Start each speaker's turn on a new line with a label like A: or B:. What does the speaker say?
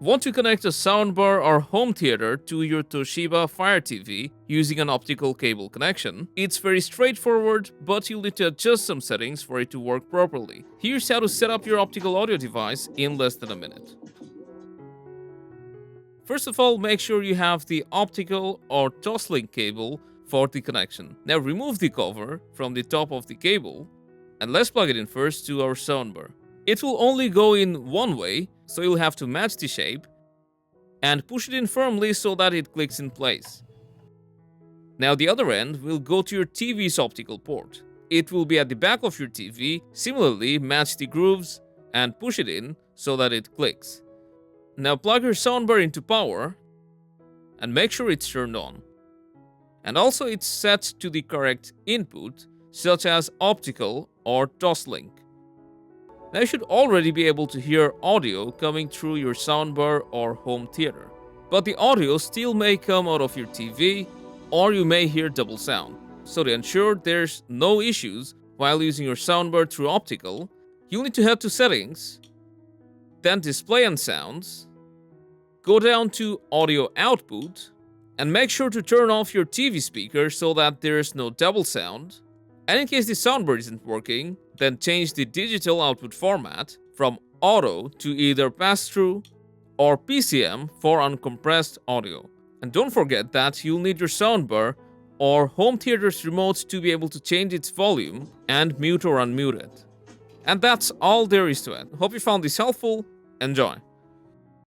A: Want to connect a soundbar or home theater to your Toshiba Fire TV using an optical cable connection? It's very straightforward, but you'll need to adjust some settings for it to work properly. Here's how to set up your optical audio device in less than a minute. First of all, make sure you have the optical or TOSLINK cable for the connection. Now remove the cover from the top of the cable and let's plug it in first to our soundbar. It will only go in one way, so you'll have to match the shape and push it in firmly so that it clicks in place. Now the other end will go to your TV's optical port. It will be at the back of your TV. Similarly, match the grooves and push it in so that it clicks. Now plug your soundbar into power and make sure it's turned on. And also it's set to the correct input, such as optical or TOSLINK. Now you should already be able to hear audio coming through your soundbar or home theater. But the audio still may come out of your TV, or you may hear double sound. So to ensure there's no issues while using your soundbar through optical, you'll need to head to Settings, then Display and Sounds, go down to Audio Output, and make sure to turn off your TV speaker so that there's no double sound. And in case the soundbar isn't working, then change the digital output format from auto to either pass-through or PCM for uncompressed audio. And don't forget that you'll need your soundbar or home theater's remote to be able to change its volume and mute or unmute it. And that's all there is to it. Hope you found this helpful. Enjoy!